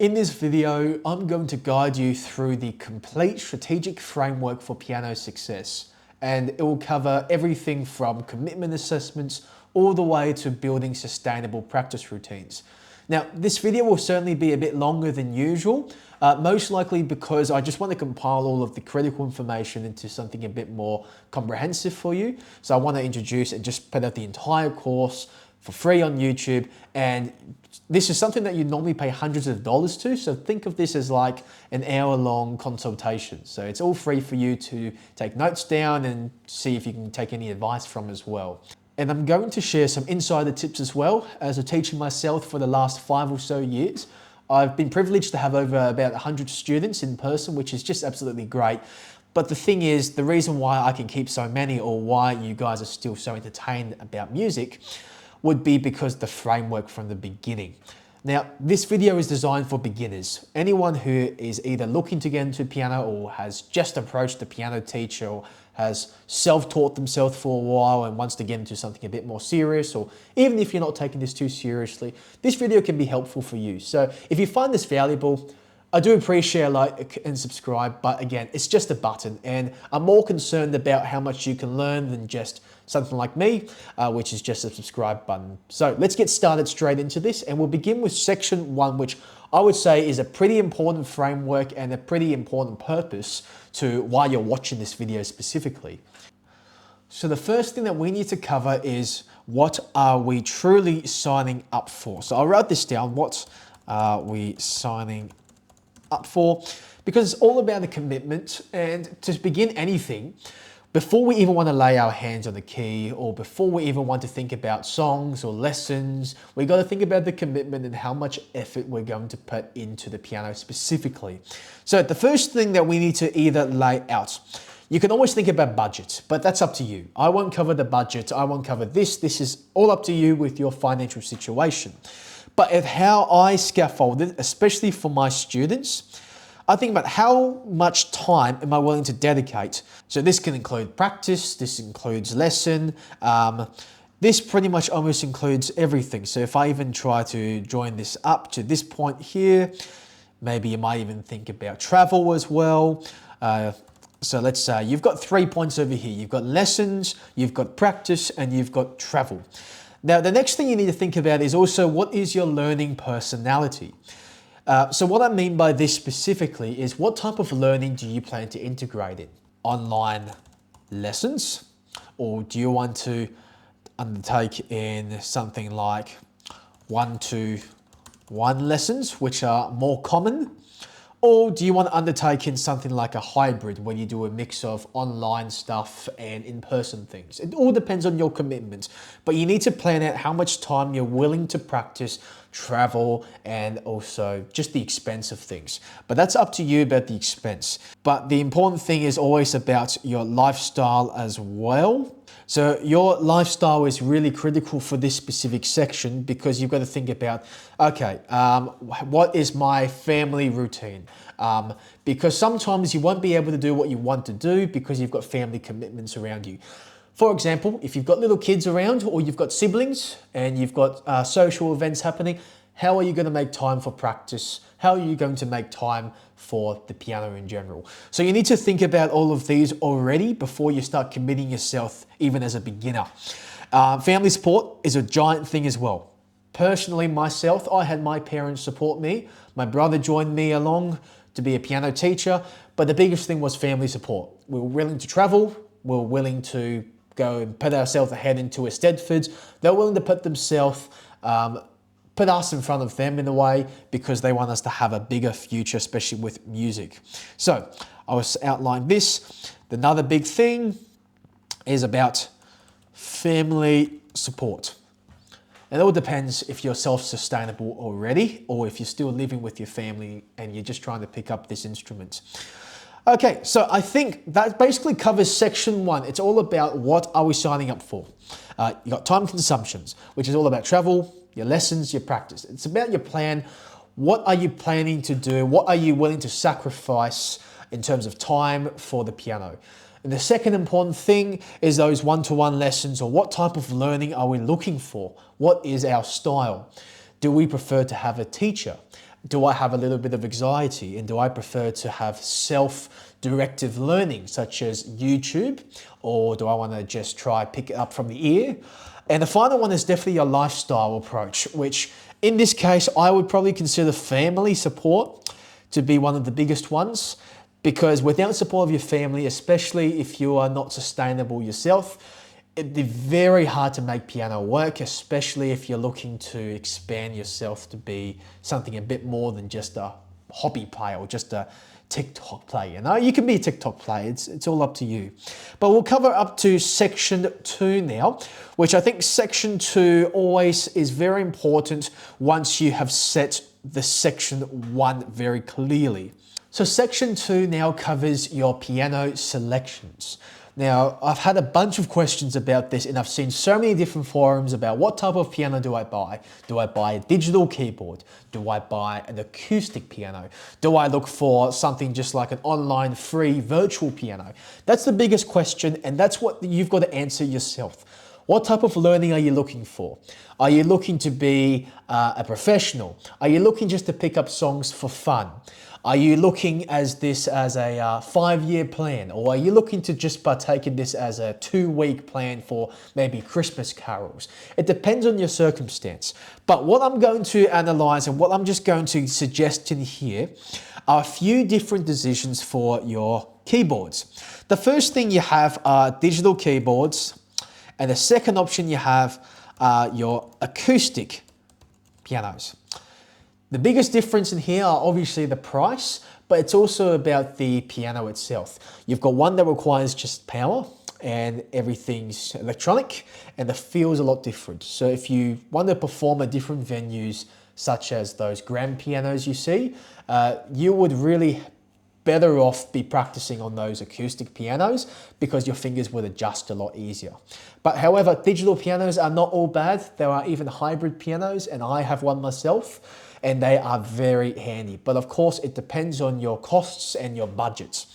In this video, I'm going to guide you through the complete strategic framework for piano success, and it will cover everything from commitment assessments all the way to building sustainable practice routines. Now, this video will certainly be a bit longer than usual, most likely because I just want to compile all of the critical information into something a bit more comprehensive for you. So I want to introduce and just put out the entire course for free on YouTube, and this is something that you normally pay hundreds of dollars to, so think of this as like an hour-long consultation. So it's all free for you to take notes down and see if you can take any advice from as well. And I'm going to share some insider tips as well. As a teacher myself for the last 5 or so years, I've been privileged to have over about 100 students in person, which is just absolutely great. But the thing is, the reason why I can keep so many, or why you guys are still so entertained about music, would be because the framework from the beginning. Now, this video is designed for beginners. Anyone who is either looking to get into piano or has just approached a piano teacher or has self-taught themselves for a while and wants to get into something a bit more serious, or even if you're not taking this too seriously, this video can be helpful for you. So if you find this valuable, I do appreciate a like and subscribe, but again, it's just a button, and I'm more concerned about how much you can learn than just something like me, which is just a subscribe button. So let's get started straight into this, and we'll begin with section 1, which I would say is a pretty important framework and a pretty important purpose to why you're watching this video specifically. So the first thing that we need to cover is, what are we truly signing up for? So I'll write this down. What are we signing up for? Because it's all about the commitment, and to begin anything, before we even want to lay our hands on the key, or before we even want to think about songs or lessons, we got to think about the commitment and how much effort we're going to put into the piano specifically. So the first thing that we need to either lay out, you can always think about budget, but that's up to you. I won't cover the budget, I won't cover this. This is all up to you with your financial situation. But at how I scaffold it, especially for my students, I think about how much time am I willing to dedicate. So this can include practice, this includes lesson, this pretty much almost includes everything. So if I even try to join this up to this point here, maybe you might even think about travel as well. So let's say you've got 3 points over here. You've got lessons, you've got practice, and you've got travel. Now, the next thing you need to think about is also, what is your learning personality? So what I mean by this specifically is, what type of learning do you plan to integrate in? Online lessons? Or do you want to undertake in something like one-to-one lessons, which are more common? Or do you want to undertake in something like a hybrid, where you do a mix of online stuff and in-person things? It all depends on your commitment, but you need to plan out how much time you're willing to practice, travel, and also just the expense of things. But that's up to you about the expense. But the important thing is always about your lifestyle as well. So your lifestyle is really critical for this specific section, because you've got to think about, okay, what is my family routine? Because sometimes you won't be able to do what you want to do because you've got family commitments around you. For example, if you've got little kids around, or you've got siblings and you've got social events happening, how are you going to make time for practice? How are you going to make time for the piano in general? So you need to think about all of these already before you start committing yourself, even as a beginner. Family support is a giant thing as well. Personally, myself, I had my parents support me. My brother joined me along to be a piano teacher, but the biggest thing was family support. We were willing to travel. We were willing to go and put ourselves ahead into a Stedfords. They were willing to put themselves, put us in front of them in a way, because they want us to have a bigger future, especially with music. So I was outlining this. Another big thing is about family support. It all depends if you're self-sustainable already, or if you're still living with your family and you're just trying to pick up this instrument. Okay, so I think that basically covers section 1. It's all about, what are we signing up for? You got time consumptions, which is all about travel, your lessons, your practice. It's about your plan. What are you planning to do? What are you willing to sacrifice in terms of time for the piano? And the second important thing is those one-to-one lessons, or what type of learning are we looking for? What is our style? Do we prefer to have a teacher? Do I have a little bit of anxiety, and do I prefer to have self-directive learning such as YouTube, or do I want to just try pick it up from the ear? And the final one is definitely your lifestyle approach, which in this case, I would probably consider family support to be one of the biggest ones, because without support of your family, especially if you are not sustainable yourself, it'd be very hard to make piano work, especially if you're looking to expand yourself to be something a bit more than just a hobby player or just a TikTok player. You know, you can be a TikTok player, it's all up to you. But we'll cover up to section 2 now, which I think section 2 always is very important once you have set the section 1 very clearly. So section 2 now covers your piano selections. Now, I've had a bunch of questions about this, and I've seen so many different forums about what type of piano do I buy? Do I buy a digital keyboard? Do I buy an acoustic piano? Do I look for something just like an online free virtual piano? That's the biggest question, and that's what you've got to answer yourself. What type of learning are you looking for? Are you looking to be a professional? Are you looking just to pick up songs for fun? Are you looking as this as a 5-year plan? Or are you looking to just partake in this as a 2-week plan for maybe Christmas carols? It depends on your circumstance. But what I'm going to analyze and what I'm just going to suggest in here are a few different decisions for your keyboards. The first thing you have are digital keyboards, and the second option you have are your acoustic pianos. The biggest difference in here are obviously the price, but it's also about the piano itself. You've got one that requires just power and everything's electronic, and the feel's a lot different. So if you want to perform at different venues, such as those grand pianos you see, you would really better off be practicing on those acoustic pianos because your fingers would adjust a lot easier. But however, digital pianos are not all bad. There are even hybrid pianos, and I have one myself, and they are very handy. But of course, it depends on your costs and your budgets.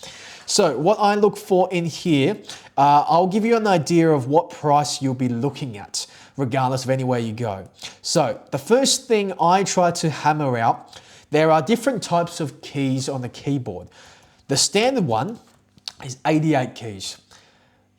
So what I look for in here, I'll give you an idea of what price you'll be looking at, regardless of anywhere you go. So the first thing I try to hammer out, there are different types of keys on the keyboard. The standard one is 88 keys.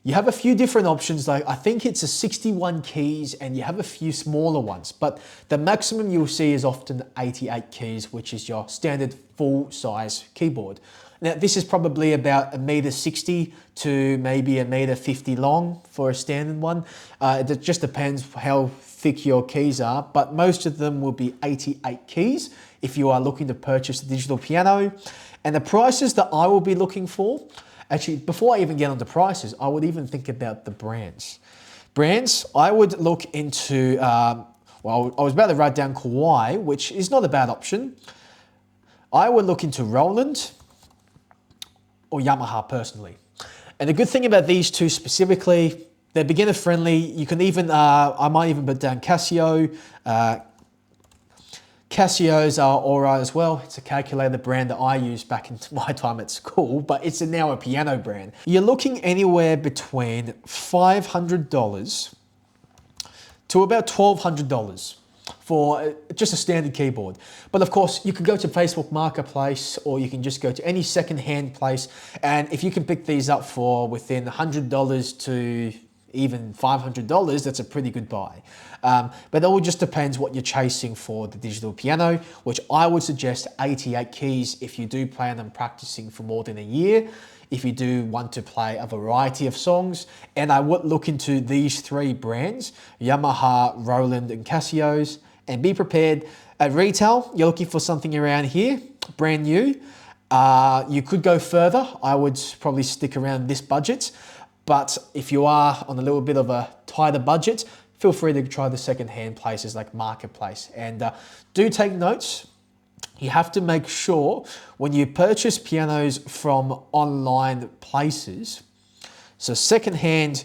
You have a few different options, like I think it's a 61 keys, and you have a few smaller ones, but the maximum you'll see is often 88 keys, which is your standard full-size keyboard. Now, this is probably about 1.60 m to maybe 1.50 m long for a standard one. It just depends how thick your keys are, but most of them will be 88 keys if you are looking to purchase a digital piano. And the prices that I will be looking for, actually, before I even get onto prices, I would even think about the brands. Brands, I would look into, well, I was about to write down Kawai, which is not a bad option. I would look into Roland or Yamaha personally. And the good thing about these two specifically, they're beginner friendly. You can even, I might even put down Casio. Casios are alright as well. It's a calculator brand that I used back in my time at school, but it's now a piano brand. You're looking anywhere between $500 to about $1,200 for just a standard keyboard. But of course, you can go to Facebook Marketplace, or you can just go to any second-hand place, and if you can pick these up for within $100 to even $500, that's a pretty good buy. But it all just depends what you're chasing for the digital piano, which I would suggest 88 keys if you do plan on practicing for more than a year, if you do want to play a variety of songs. And I would look into these 3 brands, Yamaha, Roland, and Casios, and be prepared. At retail, you're looking for something around here, brand new. You could go further. I would probably stick around this budget. But if you are on a little bit of a tighter budget, feel free to try the second-hand places like Marketplace. And do take notes. You have to make sure when you purchase pianos from online places, so second-hand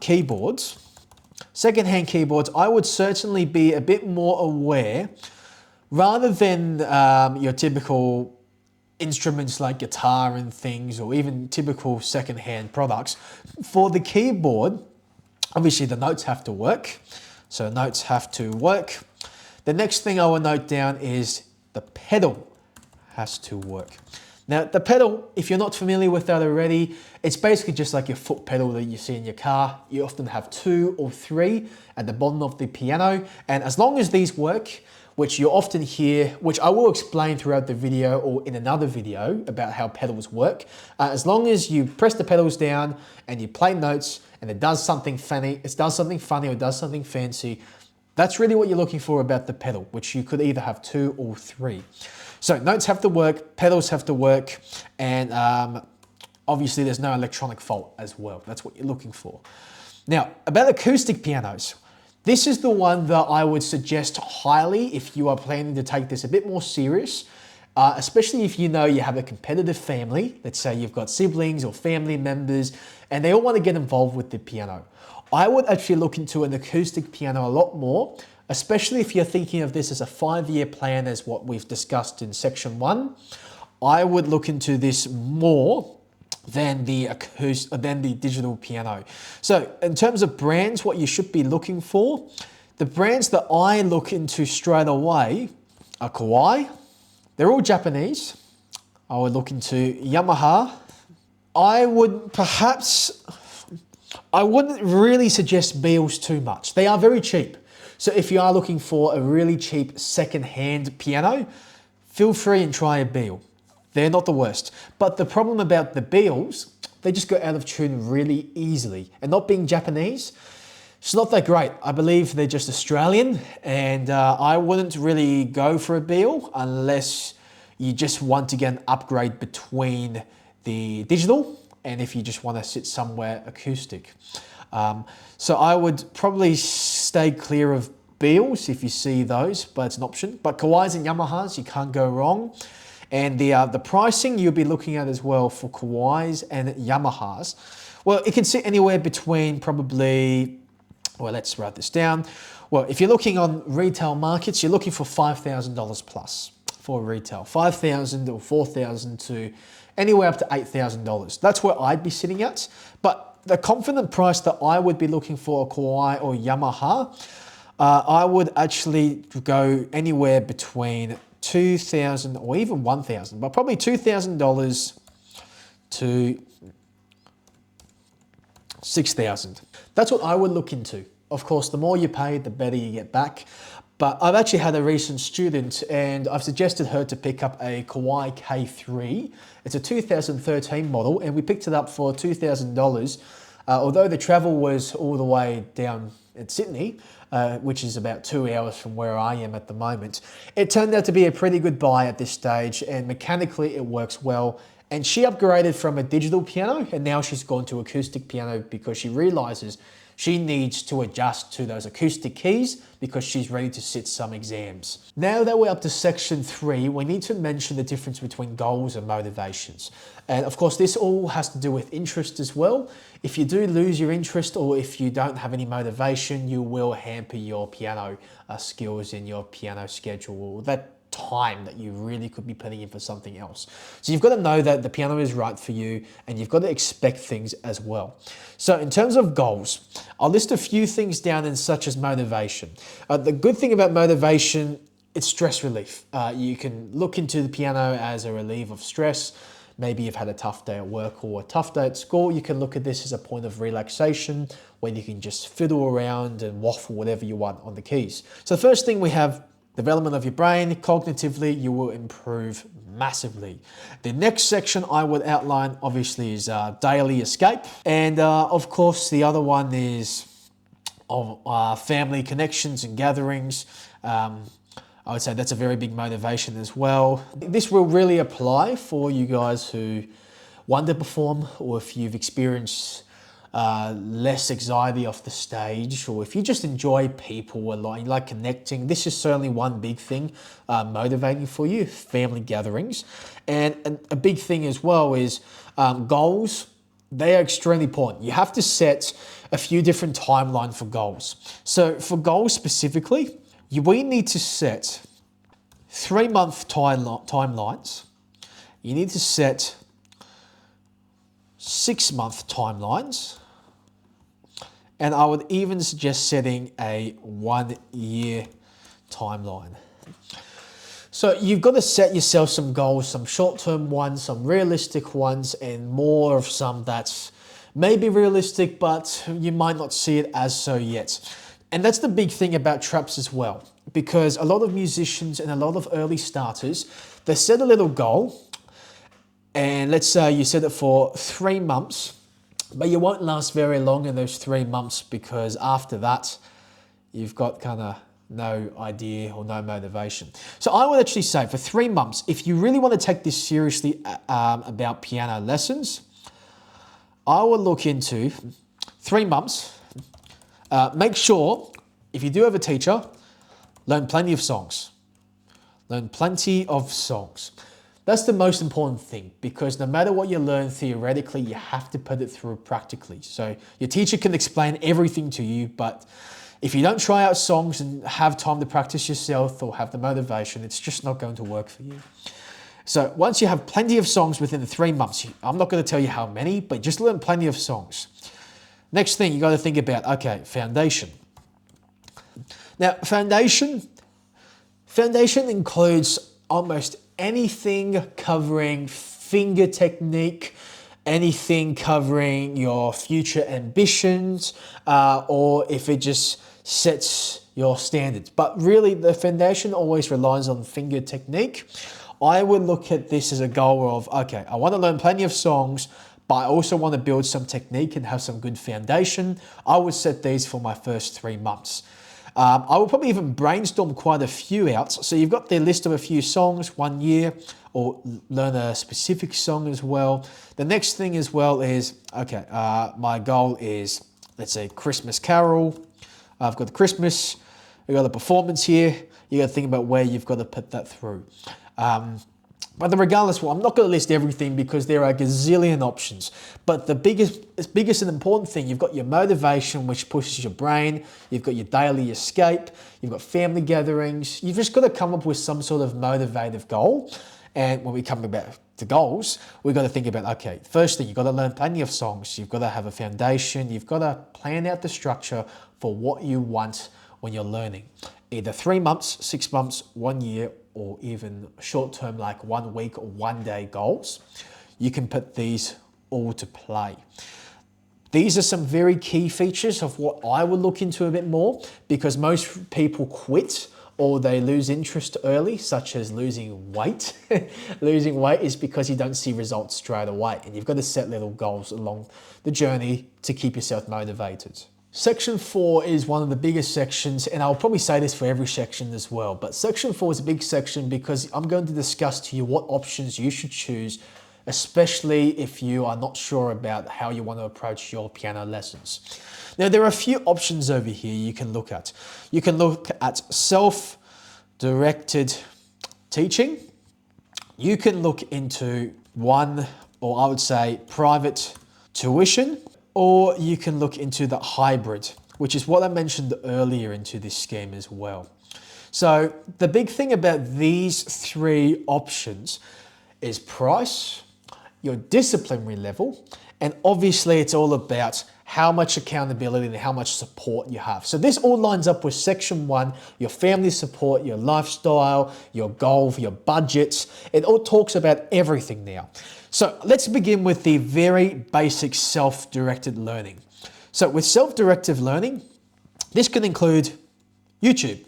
keyboards, I would certainly be a bit more aware, rather than your typical instruments like guitar and things, or even typical second-hand products. For the keyboard, obviously the notes have to work. So notes have to work. The next thing I will note down is the pedal has to work. Now, the pedal, if you're not familiar with that already, it's basically just like your foot pedal that you see in your car. You often have 2 or 3 at the bottom of the piano. And as long as these work, which you often hear, which I will explain throughout the video or in another video about how pedals work. As long as you press the pedals down and you play notes and it does something funny, or it does something fancy, that's really what you're looking for about the pedal, which you could either have 2 or 3. So notes have to work, pedals have to work, and obviously there's no electronic fault as well. That's what you're looking for. Now, about acoustic pianos, this is the one that I would suggest highly if you are planning to take this a bit more serious, especially if you know you have a competitive family. Let's say you've got siblings or family members, and they all want to get involved with the piano. I would actually look into an acoustic piano a lot more, especially if you're thinking of this as a 5-year plan as what we've discussed in section 1. I would look into this more than the digital piano. So in terms of brands, what you should be looking for, the brands that I look into straight away are Kawai. They're all Japanese. I would look into Yamaha. I wouldn't really suggest Beals too much. They are very cheap. So if you are looking for a really cheap second-hand piano, feel free and try a Beal. They're not the worst. But the problem about the Beals, they just go out of tune really easily. And not being Japanese, it's not that great. I believe they're just Australian, and I wouldn't really go for a Beal unless you just want to get an upgrade between the digital and if you just want to sit somewhere acoustic. So I would probably stay clear of Beals if you see those, but it's an option. But Kawais and Yamahas, you can't go wrong. And the pricing you'll be looking at as well for Kawais and Yamahas, well, it can sit anywhere between probably, well, let's write this down. Well, if you're looking on retail markets, you're looking for $5,000 plus for retail. $5,000 or $4,000 to anywhere up to $8,000. That's where I'd be sitting at. But the confident price that I would be looking for a Kawai or Yamaha, I would actually go anywhere between $2,000 or even $1,000, but probably $2,000 to $6,000. That's what I would look into. Of course, the more you pay, the better you get back. But I've actually had a recent student and I've suggested her to pick up a Kawai K3. It's a 2013 model and we picked it up for $2,000. Although the travel was all the way down in Sydney, which is about 2 hours from where I am at the moment, it turned out to be a pretty good buy at this stage, and mechanically it works well. And she upgraded from a digital piano and now she's gone to acoustic piano because she realizes she needs to adjust to those acoustic keys because she's ready to sit some exams. Now that we're up to section 3, we need to mention the difference between goals and motivations. And of course, this all has to do with interest as well. If you do lose your interest or if you don't have any motivation, you will hamper your piano skills in your piano schedule, or that time that you really could be putting in for something else. So you've got to know that the piano is right for you and you've got to expect things as well. So in terms of goals, I'll list a few things down in such as motivation. The good thing about motivation, it's stress relief. You can look into the piano as a relief of stress. Maybe you've had a tough day at work or a tough day at school. You can look at this as a point of relaxation where you can just fiddle around and waffle whatever you want on the keys. So the first thing we have, development of your brain. Cognitively, you will improve massively. The next section I would outline obviously is daily escape. And of course, the other one is family connections and gatherings. I would say that's a very big motivation as well. This will really apply for you guys who want to perform, or if you've experienced less anxiety off the stage, or if you just enjoy people a lot, you like connecting. This is certainly one big thing motivating for you, family gatherings. And a big thing as well is goals. They are extremely important. You have to set a few different timelines for goals. So for goals specifically, we need to set 3-month timelines. You need to set 6-month timelines. And I would even suggest setting a 1-year timeline. So you've got to set yourself some goals, some short-term ones, some realistic ones, and more of some that's maybe realistic, but you might not see it as so yet. And that's the big thing about traps as well, because a lot of musicians and a lot of early starters, they set a little goal, and let's say you set it for 3 months, but you won't last very long in those 3 months, because after that, you've got kind of no idea or no motivation. So I would actually say for 3 months, if you really want to take this seriously about piano lessons, I would look into 3 months. Make sure, if you do have a teacher, learn plenty of songs. Learn plenty of songs. That's the most important thing, because no matter what you learn theoretically, you have to put it through practically. So your teacher can explain everything to you, but if you don't try out songs and have time to practice yourself or have the motivation, it's just not going to work for you. So once you have plenty of songs within the 3 months, I'm not going to tell you how many, but just learn plenty of songs. Next thing you got to think about, okay, foundation. Now, foundation includes almost anything covering finger technique, anything covering your future ambitions, or if it just sets your standards. But really, the foundation always relies on finger technique. I would look at this as a goal of, okay, I want to learn plenty of songs, but I also want to build some technique and have some good foundation. I would set these for my first 3 months. I will probably even brainstorm quite a few out. So you've got the list of a few songs, 1 year, or learn a specific song as well. The next thing as well is, okay, my goal is, let's say, Christmas Carol. I've got the Christmas, we've got a performance here. You got to think about where you've got to put that through. But regardless, well, I'm not going to list everything because there are a gazillion options. But the biggest and important thing, you've got your motivation, which pushes your brain. You've got your daily escape. You've got family gatherings. You've just got to come up with some sort of motivative goal. And when we come about to goals, we've got to think about, okay, first thing, you've got to learn plenty of songs. You've got to have a foundation. You've got to plan out the structure for what you want when you're learning. Either 3 months, 6 months, 1 year, or even short-term like 1 week or 1 day goals. You can put these all to play. These are some very key features of what I would look into a bit more, because most people quit or they lose interest early, such as losing weight. Losing weight is because you don't see results straight away, and you've got to set little goals along the journey to keep yourself motivated. Section 4 is one of the biggest sections, and I'll probably say this for every section as well, but section 4 is a big section because I'm going to discuss to you what options you should choose, especially if you are not sure about how you want to approach your piano lessons. Now, there are a few options over here you can look at. You can look at self-directed teaching. You can look into one, or I would say private tuition, or you can look into the hybrid, which is what I mentioned earlier into this scheme as well. So the big thing about these 3 options is price, your disciplinary level, and obviously it's all about how much accountability and how much support you have. So this all lines up with section 1, your family support, your lifestyle, your goal, your budgets. It all talks about everything now. So let's begin with the very basic self-directed learning. So with self-directed learning, this can include YouTube.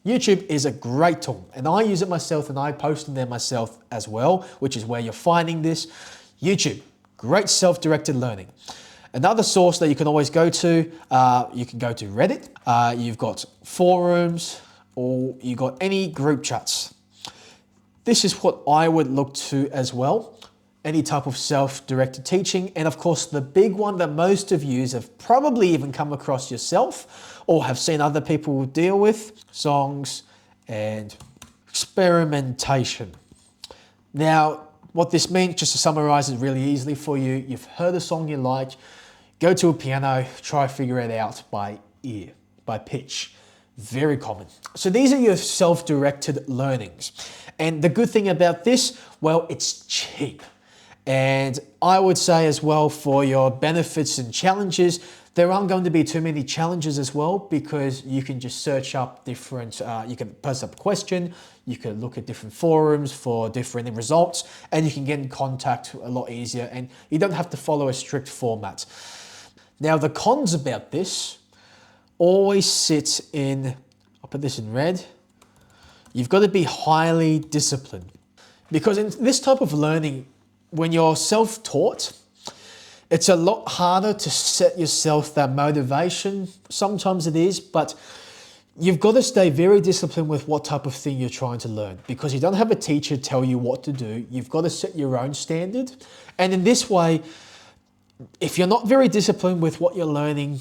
YouTube is a great tool, and I use it myself, and I post in there myself as well, which is where you're finding this. YouTube, great self-directed learning. Another source that you can always go to, you can go to Reddit. You've got forums, or you've got any group chats. This is what I would look to as well. Any type of self-directed teaching. And of course, the big one that most of you have probably even come across yourself or have seen other people deal with, songs and experimentation. Now, what this means, just to summarize it really easily for you, you've heard a song you like, go to a piano, try to figure it out by ear, by pitch. Very common. So these are your self-directed learnings. And the good thing about this, well, it's cheap. And I would say as well, for your benefits and challenges, There aren't going to be too many challenges as well, because you can just search up different, you can post up a question, you can look at different forums for different results, and you can get in contact a lot easier, and you don't have to follow a strict format. Now, the cons about this always sit in, I'll put this in red, you've got to be highly disciplined. Because in this type of learning, when you're self-taught, it's a lot harder to set yourself that motivation. Sometimes it is, but you've got to stay very disciplined with what type of thing you're trying to learn, because you don't have a teacher tell you what to do. You've got to set your own standard. And in this way, if you're not very disciplined with what you're learning,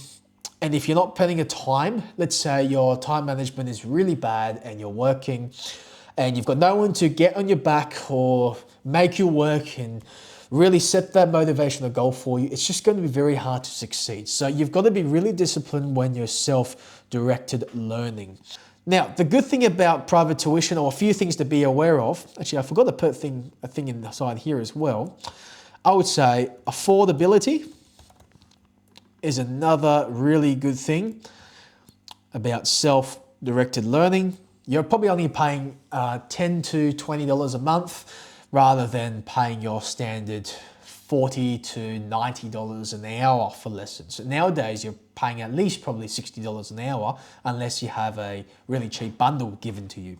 and if you're not putting a time, let's say your time management is really bad and you're working and you've got no one to get on your back or make you work and really set that motivational goal for you, it's just going to be very hard to succeed. So you've got to be really disciplined when you're self-directed learning. Now, the good thing about private tuition, or a few things to be aware of, actually I forgot to put a thing inside here as well. I would say affordability is another really good thing about self-directed learning. You're probably only paying $10 to $20 a month rather than paying your standard $40 to $90 an hour for lessons. Nowadays, you're paying at least probably $60 an hour unless you have a really cheap bundle given to you.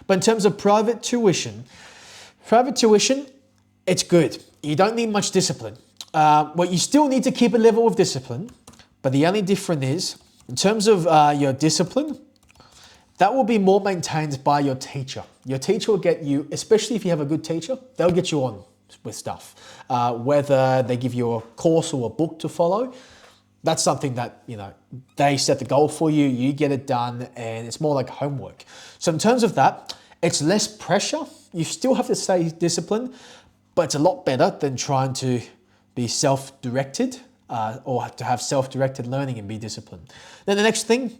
But in terms of private tuition, it's good. You don't need much discipline. Well, you still need to keep a level of discipline, but the only difference is, in terms of your discipline, that will be more maintained by your teacher. Your teacher will get you, especially if you have a good teacher, they'll get you on with stuff. Whether they give you a course or a book to follow, that's something that, they set the goal for you, you get it done, and it's more like homework. So in terms of that, it's less pressure. You still have to stay disciplined, but it's a lot better than trying to be self-directed or to have self-directed learning and be disciplined. Then the next thing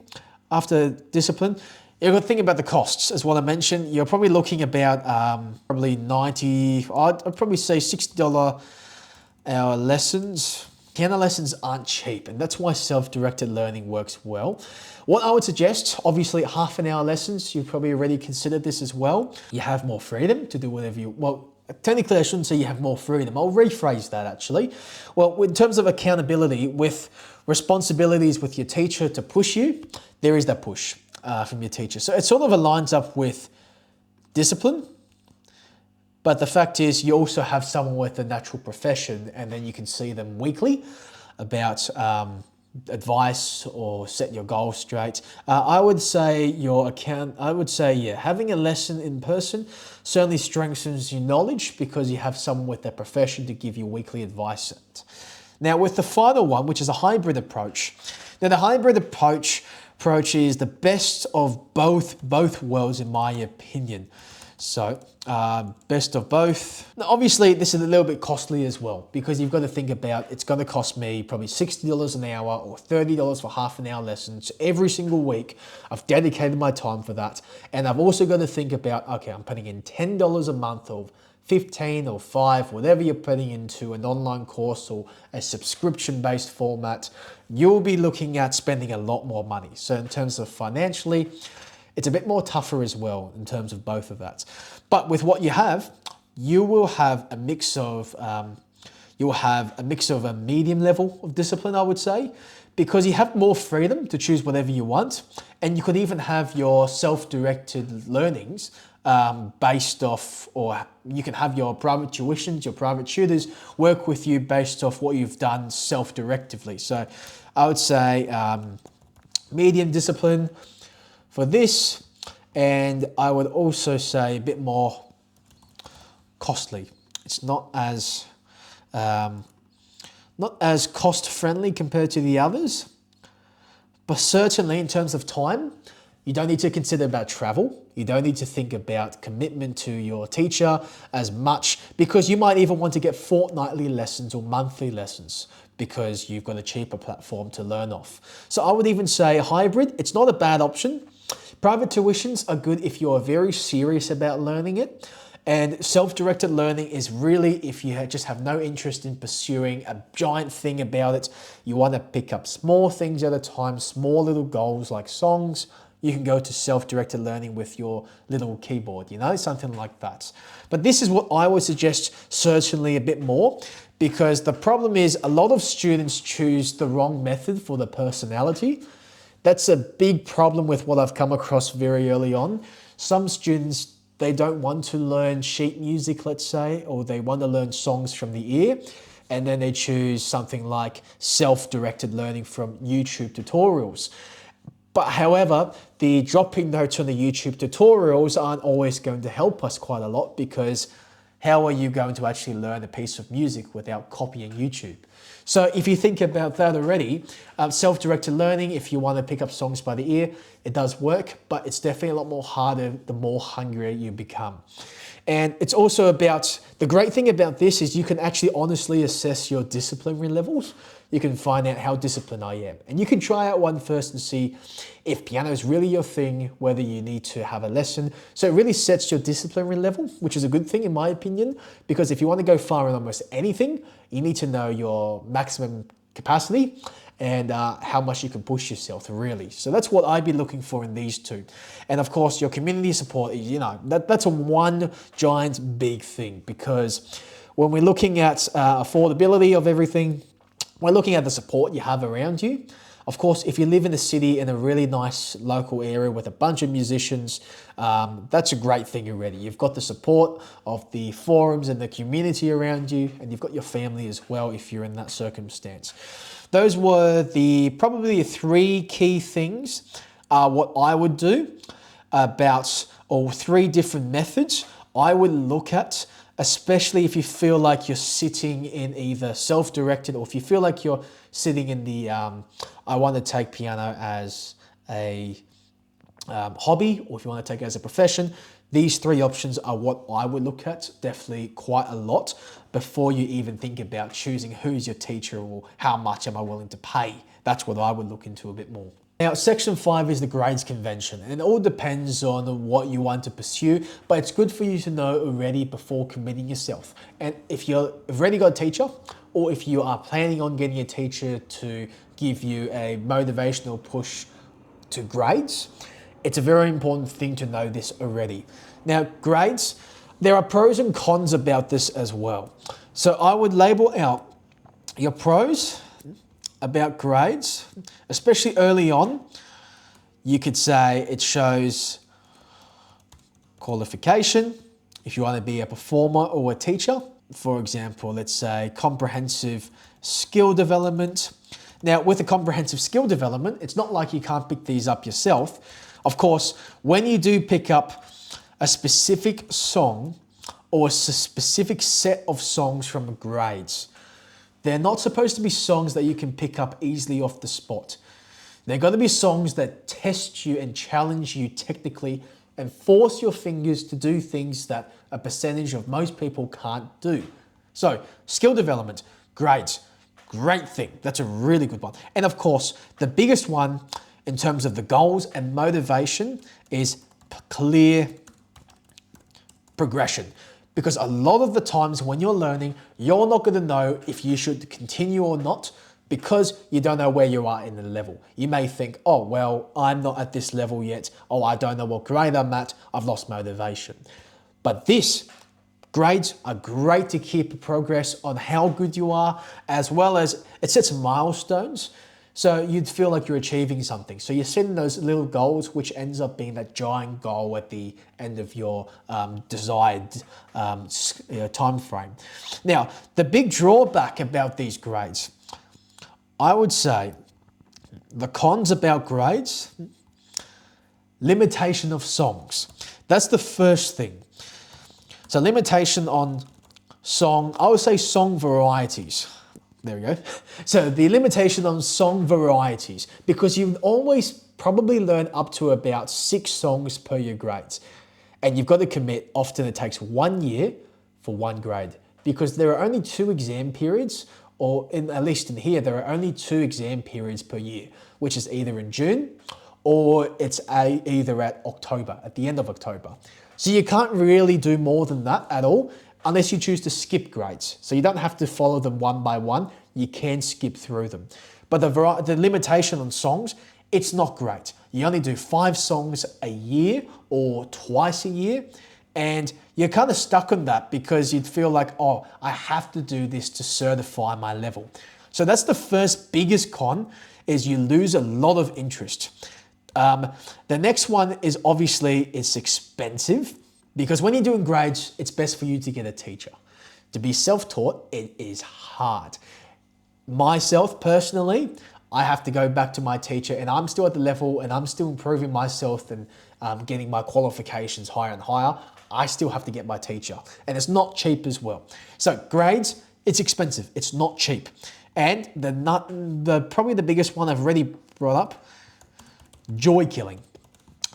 after discipline, you've got to think about the costs. As what I mentioned, you're probably looking about probably I'd probably say $60 hour lessons. Piano lessons aren't cheap, and that's why self-directed learning works well. What I would suggest, obviously half an hour lessons, you've probably already considered this as well. You have more freedom to do whatever you want. Technically, I shouldn't say you have more freedom. I'll rephrase that actually. Well, in terms of accountability, with responsibilities with your teacher to push you, there is that push from your teacher. So it sort of aligns up with discipline, but the fact is you also have someone with a natural profession, and then you can see them weekly about advice or set your goals straight. I would say having a lesson in person certainly strengthens your knowledge because you have someone with that profession to give you weekly advice. Now with the final one, which is a hybrid approach. Now the hybrid approach is the best of both worlds in my opinion. So best of both. Now, obviously this is a little bit costly as well, because you've got to think about it's going to cost me probably $60 an hour or $30 for half an hour lessons every single week. I've dedicated my time for that. And I've also got to think about, okay, I'm putting in $10 a month or 15 or 5, whatever you're putting into an online course or a subscription-based format, you'll be looking at spending a lot more money. So in terms of financially, it's a bit more tougher as well in terms of both of that. But with what you have, you will have a mix of a medium level of discipline, I would say, because you have more freedom to choose whatever you want. And you could even have your self-directed learnings based off, or you can have your private tuitions, your private tutors work with you based off what you've done self-directively. So I would say medium discipline for this, and I would also say a bit more costly. It's not as cost friendly compared to the others, but certainly in terms of time, you don't need to consider about travel. You don't need to think about commitment to your teacher as much, because you might even want to get fortnightly lessons or monthly lessons because you've got a cheaper platform to learn off. So I would even say hybrid, it's not a bad option. Private tuitions are good if you're very serious about learning it. And self-directed learning is really if you just have no interest in pursuing a giant thing about it, you want to pick up small things at a time, small little goals like songs, you can go to self-directed learning with your little keyboard, something like that. But this is what I would suggest certainly a bit more, because the problem is a lot of students choose the wrong method for the personality. That's a big problem with what I've come across very early on. Some students, they don't want to learn sheet music, let's say, or they want to learn songs from the ear, and then they choose something like self-directed learning from YouTube tutorials. But however, the dropping notes on the YouTube tutorials aren't always going to help us quite a lot, because how are you going to actually learn a piece of music without copying YouTube? So if you think about that already, self-directed learning, if you want to pick up songs by the ear, it does work, but it's definitely a lot more harder the more hungrier you become. And it's also about, the great thing about this is you can actually honestly assess your disciplinary levels. You can find out how disciplined I am. And you can try out one first and see if piano is really your thing, whether you need to have a lesson. So it really sets your disciplinary level, which is a good thing in my opinion, because if you want to go far in almost anything, you need to know your maximum capacity and how much you can push yourself, really. So that's what I'd be looking for in these two. And of course, your community support, that's a one giant big thing, because when we're looking at affordability of everything, we're looking at the support you have around you. Of course, if you live in a city in a really nice local area with a bunch of musicians, that's a great thing already. You've got the support of the forums and the community around you, and you've got your family as well if you're in that circumstance. Those were probably three key things, what I would do about, or three different methods I would look at, especially if you feel like you're sitting in either self-directed, or if you feel like you're sitting in the, I want to take piano as a hobby, or if you want to take it as a profession. These three options are what I would look at definitely quite a lot before you even think about choosing who's your teacher or how much am I willing to pay. That's what I would look into a bit more. Now, section 5 is the grades convention, and it all depends on what you want to pursue, but it's good for you to know already before committing yourself. And if you've already got a teacher, or if you are planning on getting a teacher to give you a motivational push to grades, it's a very important thing to know this already. Now, grades, there are pros and cons about this as well. So I would label out your pros about grades, especially early on. You could say it shows qualification if you want to be a performer or a teacher. For example, let's say comprehensive skill development. Now, with a comprehensive skill development, it's not like you can't pick these up yourself. Of course, when you do pick up a specific song or a specific set of songs from grades, they're not supposed to be songs that you can pick up easily off the spot. They're going to be songs that test you and challenge you technically and force your fingers to do things that a percentage of most people can't do. So, skill development, grades, great thing. That's a really good one. And of course, the biggest one in terms of the goals and motivation is clear progression. Because a lot of the times when you're learning, you're not going to know if you should continue or not, because you don't know where you are in the level. You may think, oh, well, I'm not at this level yet. Oh, I don't know what grade I'm at. I've lost motivation. But grades are great to keep progress on how good you are, as well as it sets milestones. So you'd feel like you're achieving something. So you're setting those little goals, which ends up being that giant goal at the end of your desired time frame. Now, the big drawback about these grades, I would say the cons about grades, limitation of songs. That's the first thing. So limitation on song, I would say song varieties. There we go. So the limitation on song varieties, because you always probably learn up to about 6 songs per your grades. And you've got to commit, often it takes 1 year for 1 grade, because there are only 2 exam periods, or at least in here, there are only 2 exam periods per year, which is either in June or it's either at October, at the end of October. So you can't really do more than that at all unless you choose to skip grades. So you don't have to follow them one by one. You can skip through them. But the limitation on songs, it's not great. You only do 5 songs a year or twice a year. And you're kind of stuck on that because you'd feel like, oh, I have to do this to certify my level. So that's the first biggest con, is you lose a lot of interest. The next one is obviously it's expensive, because when you're doing grades, it's best for you to get a teacher. To be self-taught, it is hard. Myself personally, I have to go back to my teacher, and I'm still at the level and I'm still improving myself and getting my qualifications higher and higher. I still have to get my teacher, and it's not cheap as well. So grades, it's expensive. It's not cheap. And probably the biggest one I've already brought up, joy killing.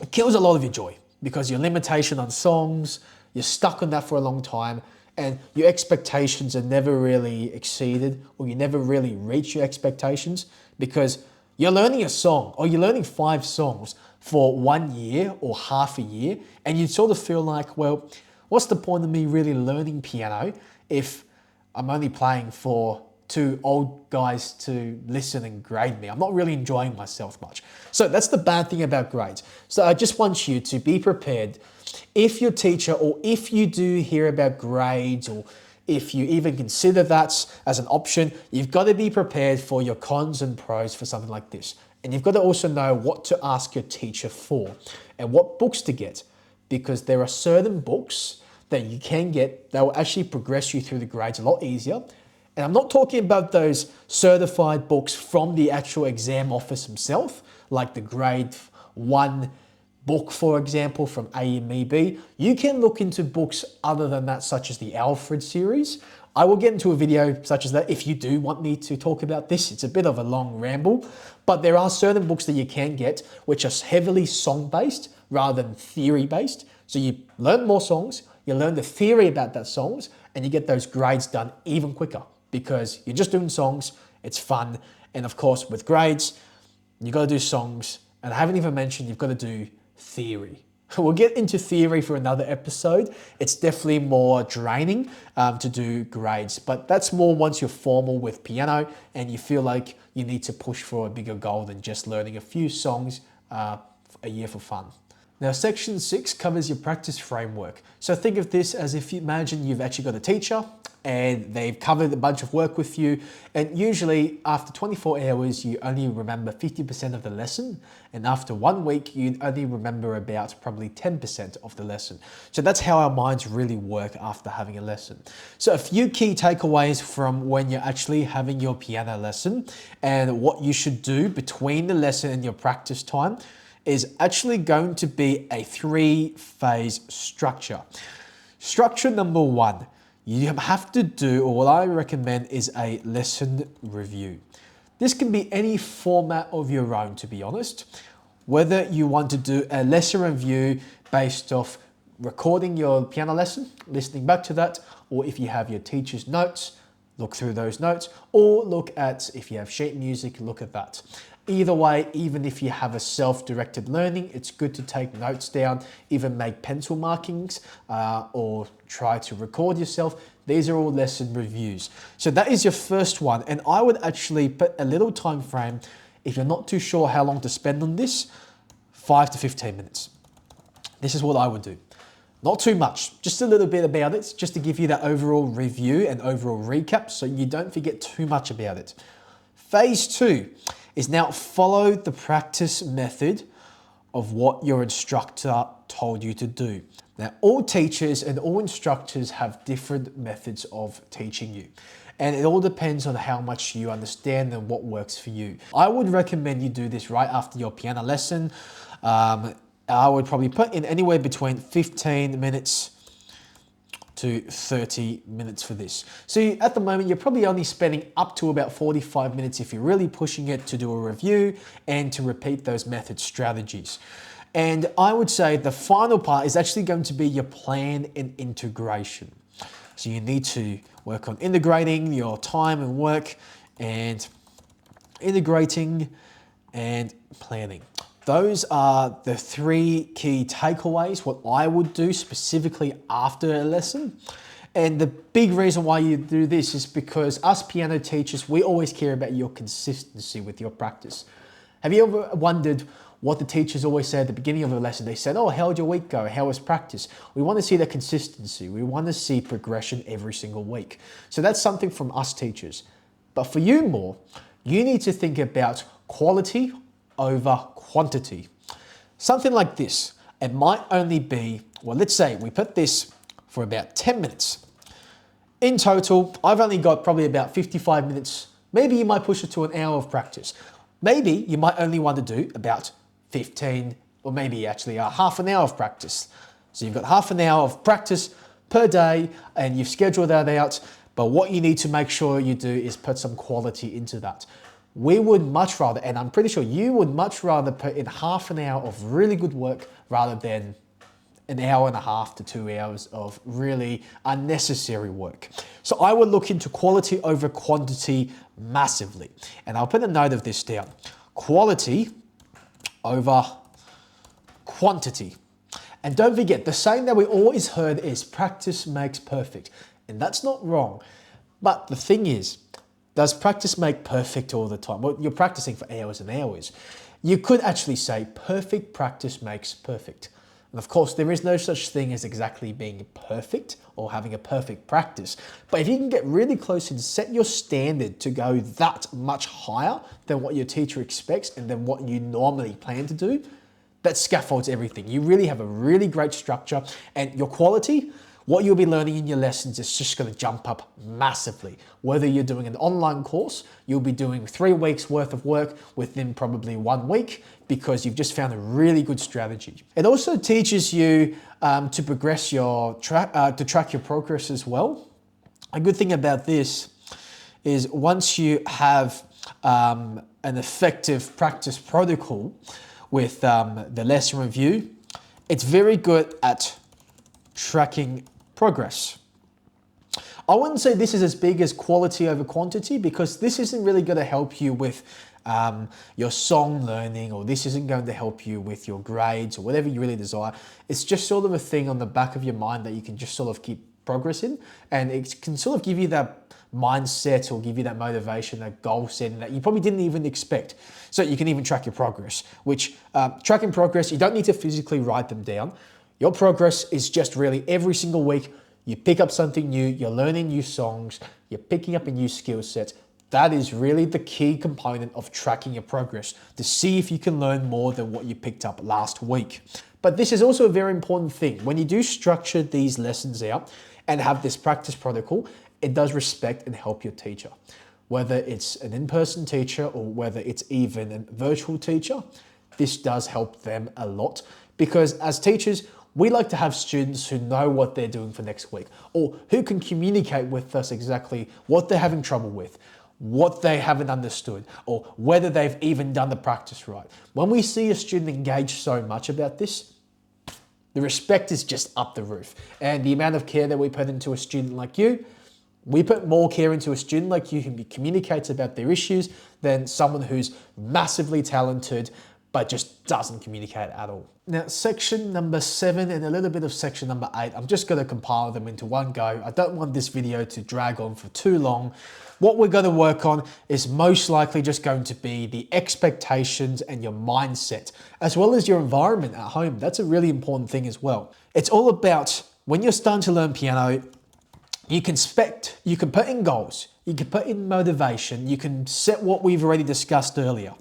It kills a lot of your joy because your limitation on songs, you're stuck on that for a long time, and your expectations are never really exceeded, or you never really reach your expectations because you're learning a song or you're learning 5 songs for 1 year or half a year, and you sort of feel like, well, what's the point of me really learning piano if I'm only playing for 2 old guys to listen and grade me? I'm not really enjoying myself much. So that's the bad thing about grades. So I just want you to be prepared. If your teacher, or if you do hear about grades, or if you even consider that as an option, you've got to be prepared for your cons and pros for something like this. And you've got to also know what to ask your teacher for and what books to get, because there are certain books that you can get that will actually progress you through the grades a lot easier. And I'm not talking about those certified books from the actual exam office himself, like the grade 1 book, for example, from AMEB. You can look into books other than that, such as the Alfred series. I will get into a video such as that if you do want me to talk about this. It's a bit of a long ramble, but there are certain books that you can get which are heavily song-based rather than theory-based. So you learn more songs, you learn the theory about that songs, and you get those grades done even quicker because you're just doing songs, it's fun. And of course, with grades, you got to do songs. And I haven't even mentioned you've got to do theory. We'll get into theory for another episode. It's definitely more draining to do grades, but that's more once you're formal with piano and you feel like you need to push for a bigger goal than just learning a few songs a year for fun. Now, section 6 covers your practice framework. So think of this as if you imagine you've actually got a teacher and they've covered a bunch of work with you. And usually after 24 hours, you only remember 50% of the lesson. And after 1 week, you only remember about probably 10% of the lesson. So that's how our minds really work after having a lesson. So a few key takeaways from when you're actually having your piano lesson and what you should do between the lesson and your practice time is actually going to be a 3-phase structure. Structure number 1, you have to do, or what I recommend is a lesson review. This can be any format of your own, to be honest. Whether you want to do a lesson review based off recording your piano lesson, listening back to that, or if you have your teacher's notes, look through those notes, or look at, if you have sheet music, look at that. Either way, even if you have a self-directed learning, it's good to take notes down, even make pencil markings, or try to record yourself. These are all lesson reviews. So that is your first one. And I would actually put a little time frame, if you're not too sure how long to spend on this, 5 to 15 minutes. This is what I would do. Not too much, just a little bit about it, just to give you that overall review and overall recap so you don't forget too much about it. Phase 2 is now follow the practice method of what your instructor told you to do. Now, all teachers and all instructors have different methods of teaching you, and it all depends on how much you understand and what works for you. I would recommend you do this right after your piano lesson. I would probably put in anywhere between 15 minutes to 30 minutes for this. So at the moment, you're probably only spending up to about 45 minutes if you're really pushing it to do a review and to repeat those method strategies. And I would say the final part is actually going to be your plan and integration. So you need to work on integrating your time and work and integrating and planning. those are the 3 key takeaways, what I would do specifically after a lesson. And the big reason why you do this is because us piano teachers, we always care about your consistency with your practice. Have you ever wondered what the teachers always say at the beginning of a lesson? They said, oh, how'd your week go? How was practice? We want to see that consistency. We want to see progression every single week. So that's something from us teachers. But for you more, you need to think about quality over quantity. Something like this. It might only be, well, let's say we put this for about 10 minutes. In total, I've only got probably about 55 minutes. Maybe you might push it to an hour of practice. Maybe you might only want to do about 15 or maybe actually half an hour of practice. So you've got half an hour of practice per day and you've scheduled that out. But what you need to make sure you do is put some quality into that. We would much rather, and I'm pretty sure you would much rather put in half an hour of really good work rather than an hour and a half to 2 hours of really unnecessary work. So I would look into quality over quantity massively. And I'll put a note of this down. Quality over quantity. And don't forget, the saying that we always heard is practice makes perfect. And that's not wrong. But the thing is, does practice make perfect all the time? Well, you're practicing for hours and hours. You could actually say perfect practice makes perfect. And of course, there is no such thing as exactly being perfect or having a perfect practice. But if you can get really close and set your standard to go that much higher than what your teacher expects and than what you normally plan to do, that scaffolds everything. You really have a really great structure, and your quality, what you'll be learning in your lessons is just going to jump up massively. Whether you're doing an online course, you'll be doing 3 weeks worth of work within probably 1 week because you've just found a really good strategy. It also teaches you to progress your to track your progress as well. A good thing about this is once you have an effective practice protocol with the lesson review, it's very good at tracking progress. I wouldn't say this is as big as quality over quantity because this isn't really going to help you with your song learning, or this isn't going to help you with your grades or whatever you really desire. It's just sort of a thing on the back of your mind that you can just sort of keep progress in, and it can sort of give you that mindset or give you that motivation, that goal setting that you probably didn't even expect. So you can even track your progress, which tracking progress, you don't need to physically write them down. Your progress is just really every single week, you pick up something new, you're learning new songs, you're picking up a new skill set. That is really the key component of tracking your progress, to see if you can learn more than what you picked up last week. But this is also a very important thing. When you do structure these lessons out and have this practice protocol, it does respect and help your teacher. Whether it's an in-person teacher or whether it's even a virtual teacher, this does help them a lot, because as teachers, we like to have students who know what they're doing for next week, or who can communicate with us exactly what they're having trouble with, what they haven't understood, or whether they've even done the practice right. When we see a student engage so much about this, the respect is just up the roof. And the amount of care that we put into a student like you, we put more care into a student like you who communicates about their issues than someone who's massively talented but just doesn't communicate at all. Now, section number 7 and a little bit of section number 8, I'm just going to compile them into one go. I don't want this video to drag on for too long. What we're going to work on is most likely just going to be the expectations and your mindset, as well as your environment at home. That's a really important thing as well. It's all about when you're starting to learn piano, you can put in goals, you can put in motivation, you can set what we've already discussed earlier.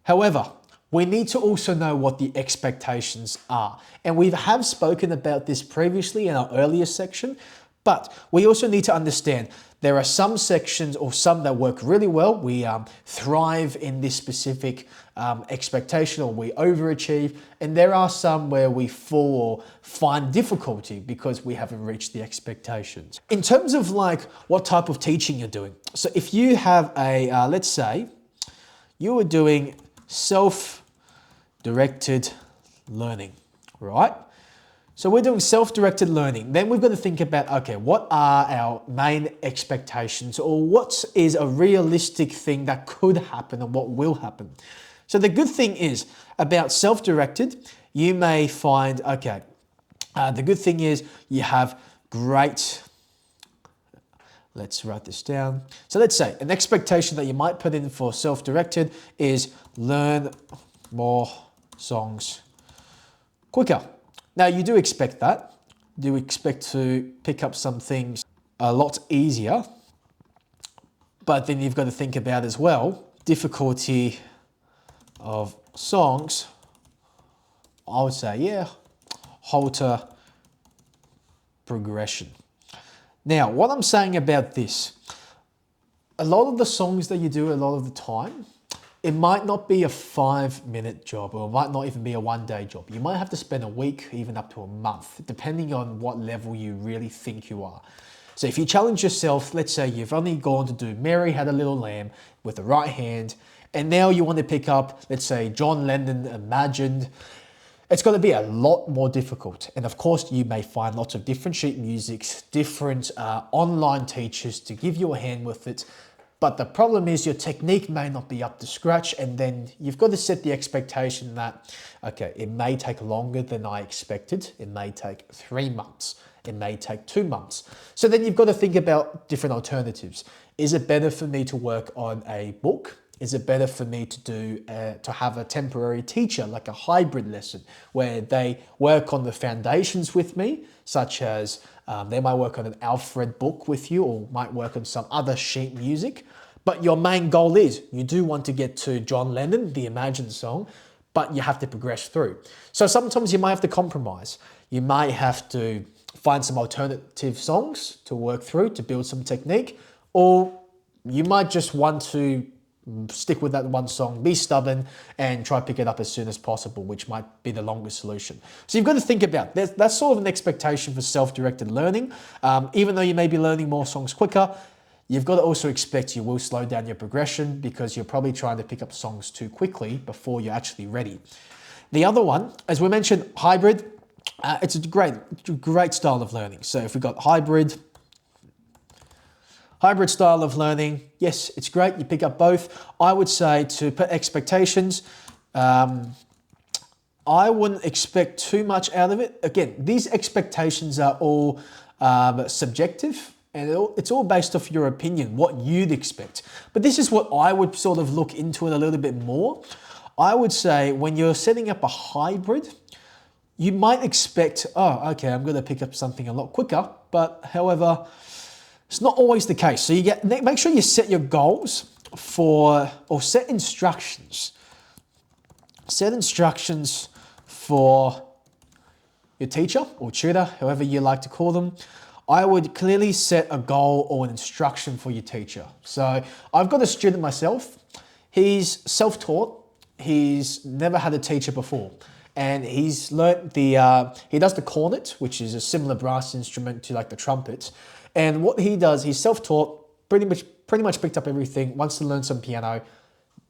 However, we need to also know what the expectations are. And we have spoken about this previously in our earlier section, but we also need to understand there are some sections or some that work really well. We thrive in this specific expectation, or we overachieve. And there are some where we fall or find difficulty because we haven't reached the expectations. In terms of like what type of teaching you're doing. So if you have a, let's say you were doing self-directed learning, right? So we're doing self-directed learning. Then we've got to think about, okay, what are our main expectations, or what is a realistic thing that could happen and what will happen? So the good thing is about self-directed, you may find, okay, the good thing is you have great, let's write this down. So let's say an expectation that you might put in for self-directed is learn more songs quicker. Now you do expect that. You do expect to pick up some things a lot easier, but then you've got to think about as well, difficulty of songs, I would say, yeah, halter progression. Now, what I'm saying about this, a lot of the songs that you do a lot of the time, it might not be a 5-minute job, or it might not even be a 1-day job. You might have to spend a week, even up to a month, depending on what level you really think you are. So if you challenge yourself, let's say you've only gone to do Mary Had a Little Lamb with the right hand, and now you want to pick up, let's say, John Lennon Imagined, it's going to be a lot more difficult. And of course, you may find lots of different sheet musics, different online teachers to give you a hand with it. But the problem is your technique may not be up to scratch, and then you've got to set the expectation that, okay, it may take longer than I expected. It may take 3 months. It may take 2 months. So then you've got to think about different alternatives. Is it better for me to work on a book? Is it better for me to have a temporary teacher, like a hybrid lesson, where they work on the foundations with me, such as they might work on an Alfred book with you, or might work on some other sheet music. But your main goal is you do want to get to John Lennon, the Imagine song, but you have to progress through. So sometimes you might have to compromise. You might have to find some alternative songs to work through to build some technique, or you might just want to stick with that one song, be stubborn, and try to pick it up as soon as possible, which might be the longest solution. So you've got to think about that. That's sort of an expectation for self-directed learning. Even though you may be learning more songs quicker, you've got to also expect you will slow down your progression, because you're probably trying to pick up songs too quickly before you're actually ready. The other one, as we mentioned, hybrid, it's a great style of learning. So if we've got hybrid style of learning, yes, it's great. You pick up both. I would say to put expectations, I wouldn't expect too much out of it. Again, these expectations are all subjective, and it's all based off your opinion, what you'd expect. But this is what I would sort of look into it a little bit more. I would say when you're setting up a hybrid, you might expect, oh, okay, I'm going to pick up something a lot quicker, but however, it's not always the case. So make sure you set your goals or set instructions. Set instructions for your teacher or tutor, however you like to call them. I would clearly set a goal or an instruction for your teacher. So I've got a student myself. He's self-taught. He's never had a teacher before. And he's learnt he does the cornet, which is a similar brass instrument to like the trumpet. And what he does, he's self-taught, pretty much picked up everything, wants to learn some piano,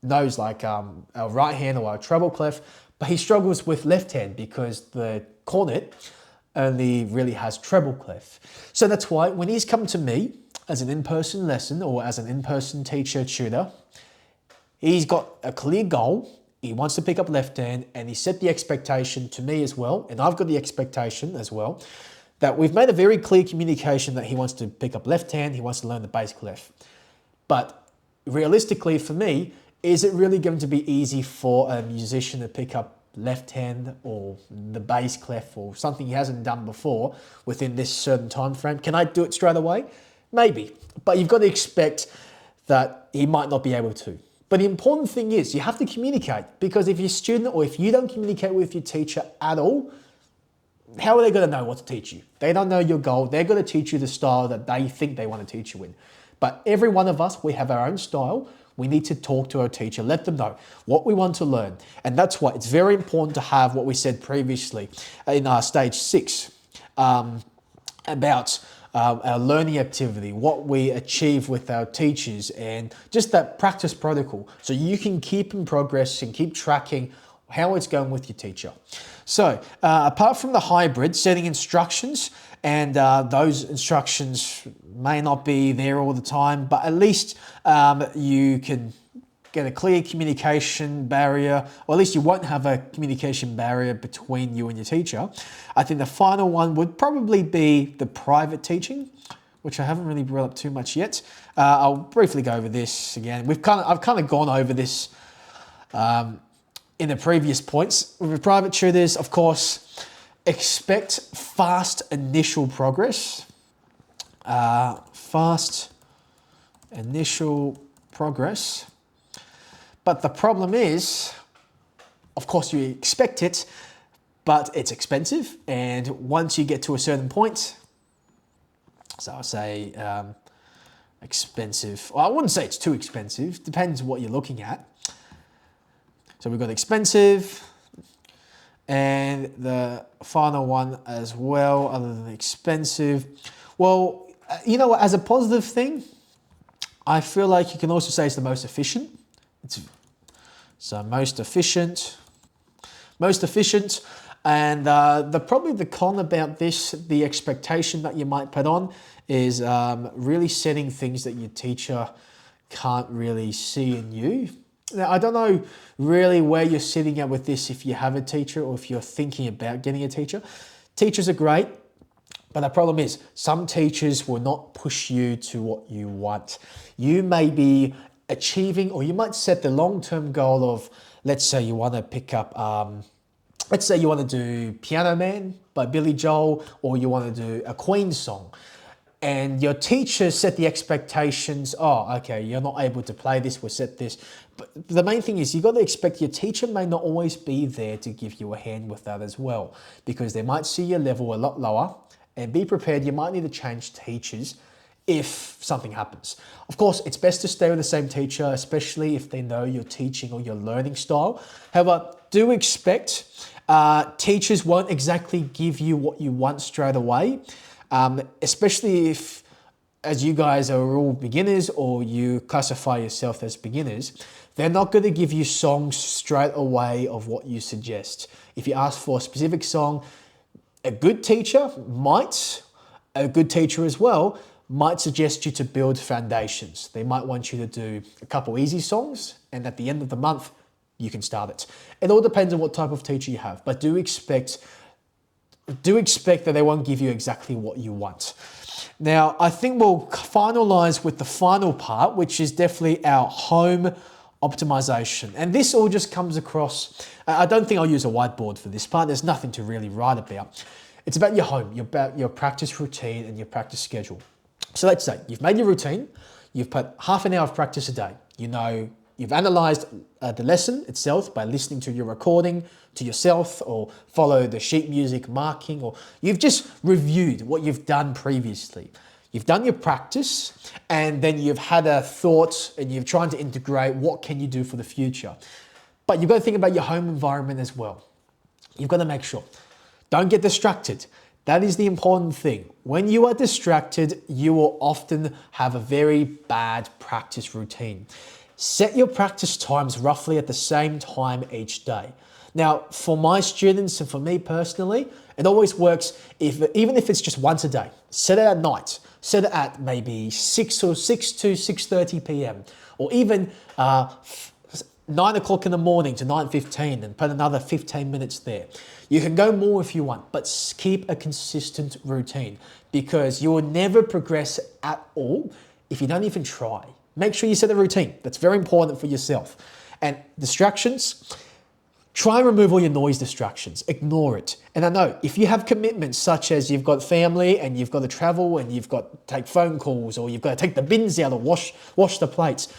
knows like a right hand or a treble clef, but he struggles with left hand because the cornet only really has treble clef. So that's why when he's come to me as an in-person lesson or as an in-person teacher, tutor, he's got a clear goal. He wants to pick up left hand, and he set the expectation to me as well, and I've got the expectation as well, that we've made a very clear communication that he wants to pick up left hand, he wants to learn the bass clef. But realistically for me, is it really going to be easy for a musician to pick up left hand or the bass clef or something he hasn't done before within this certain time frame? Can I do it straight away? Maybe, but you've got to expect that he might not be able to. But the important thing is you have to communicate, because if your student or if you don't communicate with your teacher at all, how are they going to know what to teach you? They don't know your goal. They're going to teach you the style that they think they want to teach you in. But every one of us, we have our own style. We need to talk to our teacher, let them know what we want to learn. And that's why it's very important to have what we said previously in our stage 6 about our learning activity, what we achieve with our teachers, and just that practice protocol. So you can keep in progress and keep tracking how it's going with your teacher. So apart from the hybrid, setting instructions, and those instructions may not be there all the time, but at least you can get a clear communication barrier, or at least you won't have a communication barrier between you and your teacher. I think the final one would probably be the private teaching, which I haven't really brought up too much yet. I'll briefly go over this again. I've kind of gone over this in the previous points. With private tutors, of course, expect fast initial progress. Fast initial progress. But the problem is, of course, you expect it, but it's expensive. And once you get to a certain point, so I'll say expensive. Well, I wouldn't say it's too expensive. Depends what you're looking at. So we've got expensive, and the final one as well, other than expensive. Well, you know what, as a positive thing, I feel like you can also say it's the most efficient. So most efficient, and probably the con about this, the expectation that you might put on is really setting things that your teacher can't really see in you. Now, I don't know really where you're sitting at with this, if you have a teacher or if you're thinking about getting a teacher. Teachers are great, but the problem is some teachers will not push you to what you want. You may be achieving, or you might set the long-term goal of, let's say you want to pick up, let's say you want to do Piano Man by Billy Joel, or you want to do a Queen song. And your teacher set the expectations, oh, okay, you're not able to play this, we'll set this. But the main thing is you've got to expect your teacher may not always be there to give you a hand with that as well, because they might see your level a lot lower, and be prepared, you might need to change teachers if something happens. Of course, it's best to stay with the same teacher, especially if they know your teaching or your learning style. However, do expect teachers won't exactly give you what you want straight away. Especially if, as you guys are all beginners or you classify yourself as beginners, they're not going to give you songs straight away of what you suggest. If you ask for a specific song, a good teacher as well, might suggest you to build foundations. They might want you to do a couple easy songs, and at the end of the month, you can start it. It all depends on what type of teacher you have, but do expect that they won't give you exactly what you want. Now, I think we'll finalize with the final part, which is definitely our home optimization. And this all just comes across, I don't think I'll use a whiteboard for this part. There's nothing to really write about. It's about your home, about your practice routine and your practice schedule. So let's say you've made your routine, you've put half an hour of practice a day. You know, you've analyzed the lesson itself by listening to your recording to yourself, or follow the sheet music marking, or you've just reviewed what you've done previously. You've done your practice, and then you've had a thought and you're trying to integrate what can you do for the future. But you've got to think about your home environment as well. You've got to make sure. Don't get distracted. That is the important thing. When you are distracted, you will often have a very bad practice routine. Set your practice times roughly at the same time each day. Now, for my students and for me personally, it always works even if it's just once a day. Set it at night. Set it at maybe 6 to 6:30 p.m. or even 9 o'clock in the morning to 9:15, and put another 15 minutes there. You can go more if you want, but keep a consistent routine, because you will never progress at all if you don't even try. Make sure you set a routine. That's very important for yourself. And distractions, try and remove all your noise distractions. Ignore it. And I know if you have commitments such as you've got family and you've got to travel and you've got to take phone calls, or you've got to take the bins out or wash the plates,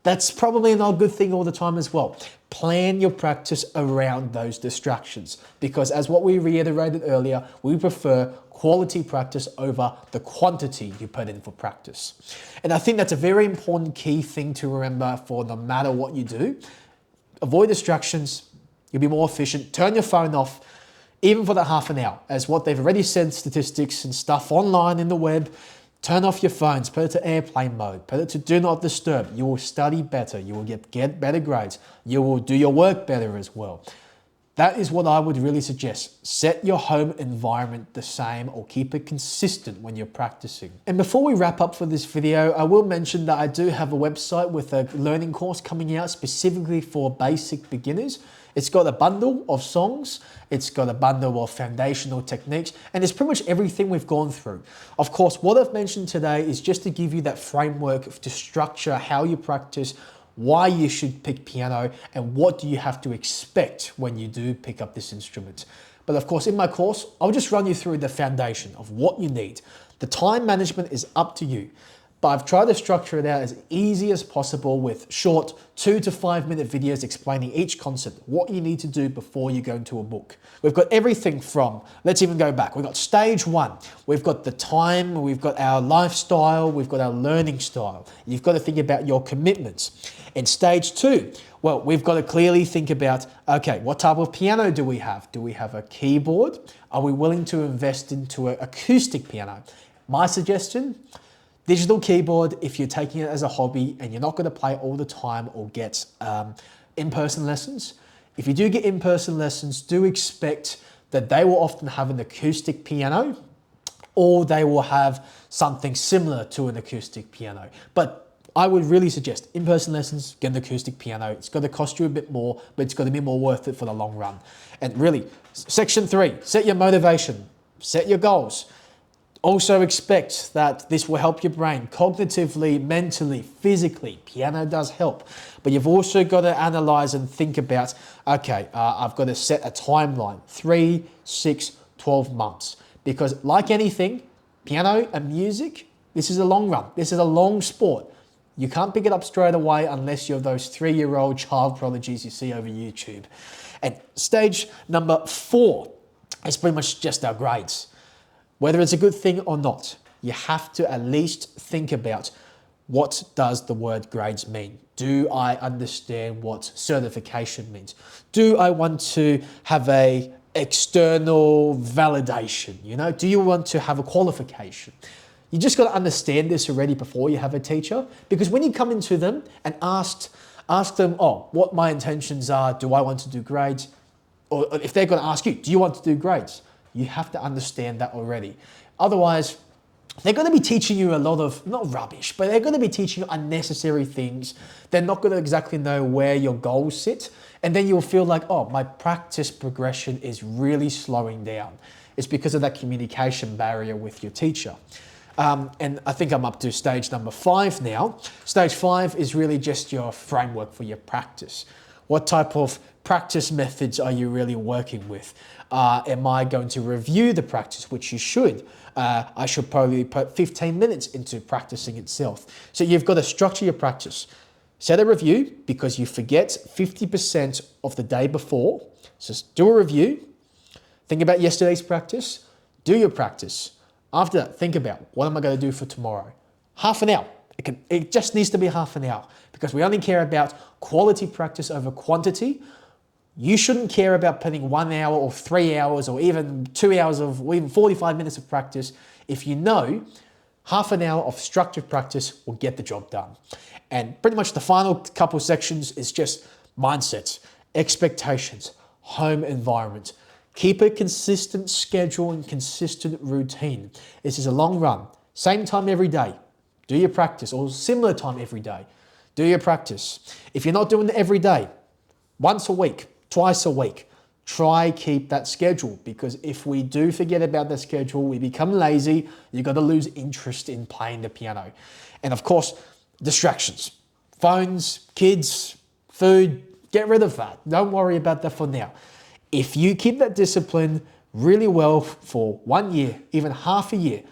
that's probably not a good thing all the time as well. Plan your practice around those distractions, because as what we reiterated earlier, we prefer quality practice over the quantity you put in for practice. And I think that's a very important key thing to remember for no matter what you do. Avoid distractions. You'll be more efficient. Turn your phone off, even for that half an hour. As what they've already said, statistics and stuff online in the web, turn off your phones, put it to airplane mode, put it to do not disturb. You will study better. You will get better grades. You will do your work better as well. That is what I would really suggest. Set your home environment the same or keep it consistent when you're practicing. And before we wrap up for this video, I will mention that I do have a website with a learning course coming out specifically for basic beginners. It's got a bundle of songs, it's got a bundle of foundational techniques, and it's pretty much everything we've gone through. Of course, what I've mentioned today is just to give you that framework to structure how you practice, why you should pick piano, and what do you have to expect when you do pick up this instrument. But of course, in my course, I'll just run you through the foundation of what you need. The time management is up to you, but I've tried to structure it out as easy as possible with short 2 to 5 minute videos explaining each concept, what you need to do before you go into a book. We've got everything from, let's even go back, we've got stage 1, we've got the time, we've got our lifestyle, we've got our learning style. You've got to think about your commitments. In stage 2, well, we've got to clearly think about, okay, what type of piano do we have? Do we have a keyboard? Are we willing to invest into an acoustic piano? My suggestion, digital keyboard if you're taking it as a hobby and you're not going to play all the time or get in-person lessons. If you do get in-person lessons, do expect that they will often have an acoustic piano or they will have something similar to an acoustic piano. But I would really suggest in-person lessons, get an acoustic piano. It's going to cost you a bit more, but it's going to be more worth it for the long run. And really, section 3, set your motivation, set your goals. Also expect that this will help your brain cognitively, mentally, physically. Piano does help. But you've also got to analyze and think about, okay, I've got to set a timeline, 3, 6, 12 months. Because like anything, piano and music, this is a long run. This is a long sport. You can't pick it up straight away unless you're those 3-year-old child prodigies you see over YouTube. And stage number 4 is pretty much just our grades. Whether it's a good thing or not, you have to at least think about what does the word grades mean? Do I understand what certification means? Do I want to have a external validation? You know, do you want to have a qualification? You just got to understand this already before you have a teacher, because when you come into them and ask them, oh, what my intentions are, do I want to do grades? Or if they're going to ask you, do you want to do grades? You have to understand that already. Otherwise, they're going to be teaching you a lot of, not rubbish, but they're going to be teaching you unnecessary things. They're not going to exactly know where your goals sit. And then you'll feel like, oh, my practice progression is really slowing down. It's because of that communication barrier with your teacher. And I think I'm up to stage number 5 now. Stage 5 is really just your framework for your practice. What type of practice methods are you really working with? Am I going to review the practice, which you should? I should probably put 15 minutes into practicing itself. So you've got to structure your practice. Set a review because you forget 50% of the day before. So do a review. Think about yesterday's practice. Do your practice. After that, think about what am I going to do for tomorrow? Half an hour. It just needs to be half an hour because we only care about quality practice over quantity. You shouldn't care about putting 1 hour or 3 hours or even 2 hours or even 45 minutes of practice if you know half an hour of structured practice will get the job done. And pretty much the final couple sections is just mindsets, expectations, home environment. Keep a consistent schedule and consistent routine. This is a long run. Same time every day. Do your practice, or similar time every day. Do your practice. If you're not doing it every day, once a week, twice a week, try keep that schedule, because if we do forget about the schedule, we become lazy, you're going to lose interest in playing the piano. And of course, distractions. Phones, kids, food, get rid of that. Don't worry about that for now. If you keep that discipline really well for 1 year, even half a year,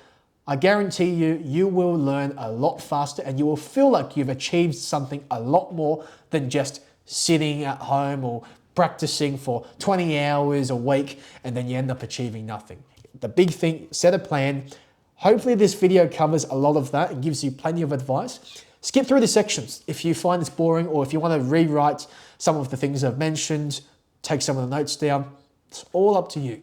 I guarantee you, you will learn a lot faster and you will feel like you've achieved something a lot more than just sitting at home or practicing for 20 hours a week and then you end up achieving nothing. The big thing, set a plan. Hopefully this video covers a lot of that and gives you plenty of advice. Skip through the sections if you find this boring or if you want to rewrite some of the things I've mentioned, take some of the notes down. It's all up to you.